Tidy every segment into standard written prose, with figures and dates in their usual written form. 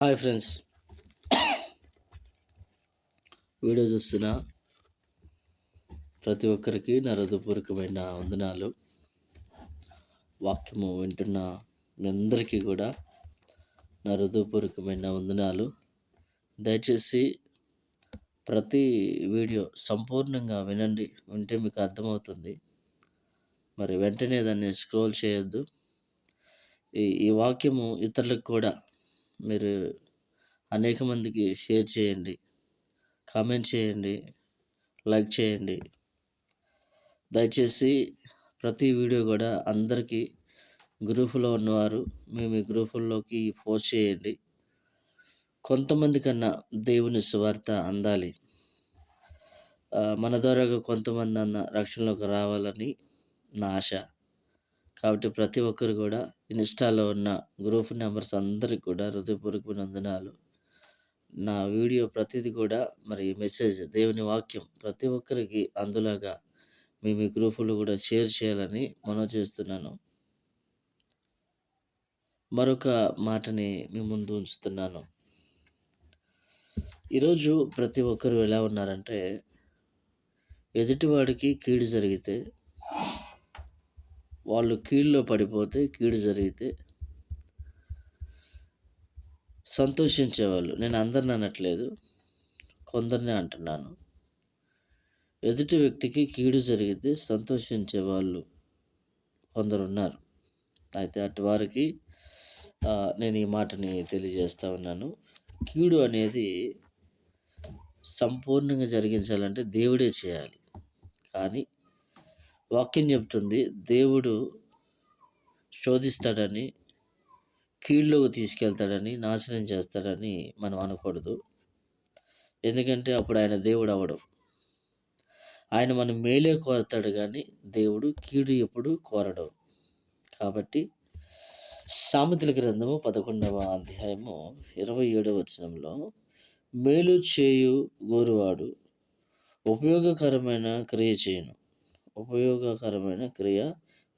Hi friends, video చూస్తున్న ప్రతి ఒక్కరికి నా హృదయపూర్వకమైన వందనాలు. వాక్యము వింటున్న మీ అందరికీ కూడా నా హృదయపూర్వకమైన వందనాలు. దయచేసి ప్రతి వీడియో సంపూర్ణంగా వినండి. వింటే మీకు అర్థమవుతుంది. మరి వెంటనే దాన్ని స్క్రోల్ చేయొద్దు. ఈ వాక్యము ఇతరులకు కూడా మీరు అనేక మందికి షేర్ చేయండి, కామెంట్ చేయండి, లైక్ చేయండి. దయచేసి ప్రతి వీడియో కూడా అందరికీ గ్రూపులో ఉన్నవారు మీ గ్రూపుల్లోకి పోస్ట్ చేయండి. కొంతమంది కన్నా దేవుని సువార్త అందాలి. మన ద్వారా కొంతమంది అన్న రక్షణలోకి రావాలని నా ఆశ. కాబట్టి ప్రతి ఒక్కరు కూడా ఇన్స్టాలో ఉన్న గ్రూప్ మెంబర్స్ అందరికి కూడా హృదయపూర్వకమైన వందనాలు. నా వీడియో ప్రతిదీ కూడా మరి మెసేజ్ దేవుని వాక్యం ప్రతి ఒక్కరికి అందులాగా మీ గ్రూపులు కూడా షేర్ చేయాలని మనవి చేస్తున్నాను. మరొక మాటని మీ ముందు ఉంచుతున్నాను. ఈరోజు ప్రతి ఒక్కరు ఎలా ఉన్నారంటే, ఎదుటివాడికి కీడు జరిగితే, వాళ్ళు కీడులో పడిపోతే, కీడు జరిగితే సంతోషించేవాళ్ళు. నేను అందరిని అనట్లేదు, కొందరినే అంటున్నాను. ఎదుటి వ్యక్తికి కీడు జరిగితే సంతోషించే వాళ్ళు కొందరు ఉన్నారు. అయితే అటు వారికి నేను ఈ మాటని తెలియజేస్తా ఉన్నాను. కీడు అనేది సంపూర్ణంగా జరిగించాలంటే దేవుడే చేయాలి. కానీ వాక్యం చెప్తుంది, దేవుడు శోధిస్తాడని, కీడులోకి తీసుకెళ్తాడని, నాశనం చేస్తాడని మనం అనకూడదు. ఎందుకంటే అప్పుడు ఆయన దేవుడు అవడం. ఆయన మనం మేలే కోరతాడు, కానీ దేవుడు కీడు ఎప్పుడు కోరడు. కాబట్టి సామెతల గ్రంథము 11వ అధ్యాయము 27వ వచనంలో, మేలు చేయు గోరువాడు ఉపయోగకరమైన క్రియ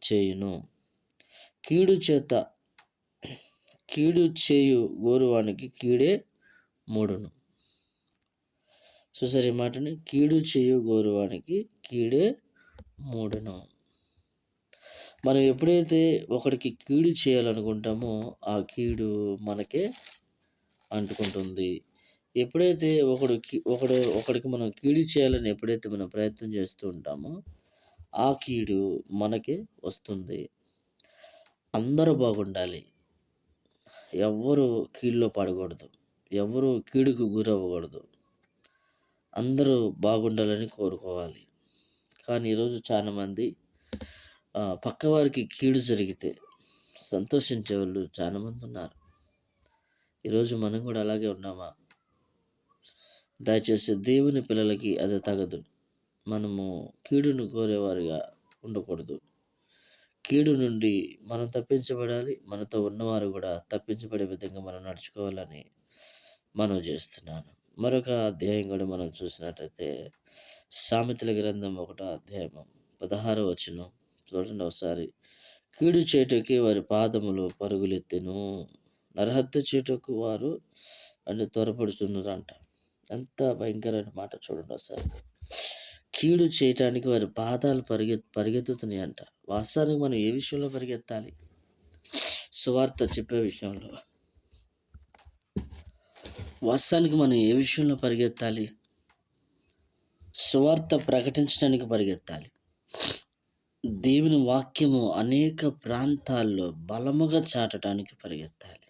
చేయును, కీడు చేయు గోరువానికి కీడే మూడును. చూసారు ఈ మాటని? కీడు చేయు గోరువానికి కీడే మూడును. మనం ఎప్పుడైతే ఒకడికి కీడు చేయాలనుకుంటామో ఆ కీడు మనకే అంటుకుంటుంది. ఎప్పుడైతే ఒకడికి మనం కీడు చేయాలని ఎప్పుడైతే మనం ప్రయత్నం చేస్తూ ఉంటామో ఆ కీడు మనకే వస్తుంది. అందరూ బాగుండాలి, ఎవ్వరూ కీడులో పడకూడదు, ఎవ్వరూ కీడుకు గురవ్వకూడదు, అందరూ బాగుండాలని కోరుకోవాలి. కానీ ఈరోజు చాలామంది పక్కవారికి కీడు జరిగితే సంతోషించే వాళ్ళు చాలామంది ఉన్నారు. ఈరోజు మనం కూడా అలాగే ఉన్నామా? దయచేసి దేవుని పిల్లలకి అది తగదు. మనము కీడును కోరేవారిగా ఉండకూడదు. కీడు నుండి మనం తప్పించబడాలి. మనతో ఉన్నవారు కూడా తప్పించబడే విధంగా మనం నడుచుకోవాలని మనవి చేస్తున్నాను. మరొక అధ్యాయం కూడా మనం చూసినట్టయితే, సామెతల గ్రంథం 1వ అధ్యాయము 16వ వచనం చూడండి ఒకసారి. కీడు చేటుకి వారి పాదములు పరుగులెత్తెను, నరహత్య చేటుకు వారు అని త్వరపడుతున్నారంట. ఎంత భయంకరమైన మాట చూడండి ఒకసారి. కీడు చేయటానికి వారి పాదాలు పరిగెత్తుతున్నాయి అంట. వాస్తవానికి మనం ఏ విషయంలో పరిగెత్తాలి? సువార్త చెప్పే విషయంలో. వాస్తవానికి మనం ఏ విషయంలో పరిగెత్తాలి? సువార్త ప్రకటించడానికి పరిగెత్తాలి. దేవుని వాక్యము అనేక ప్రాంతాల్లో బలముగా చాటడానికి పరిగెత్తాలి.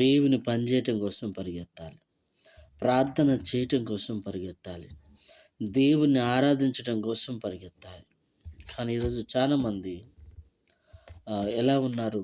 దేవుని పనిచేయటం కోసం పరిగెత్తాలి. ప్రార్థన చేయటం కోసం పరిగెత్తాలి. దేవుని ఆరాధించటం కోసం పరిగెత్తాలి. కానీ ఈరోజు చాలామంది ఎలా ఉన్నారు?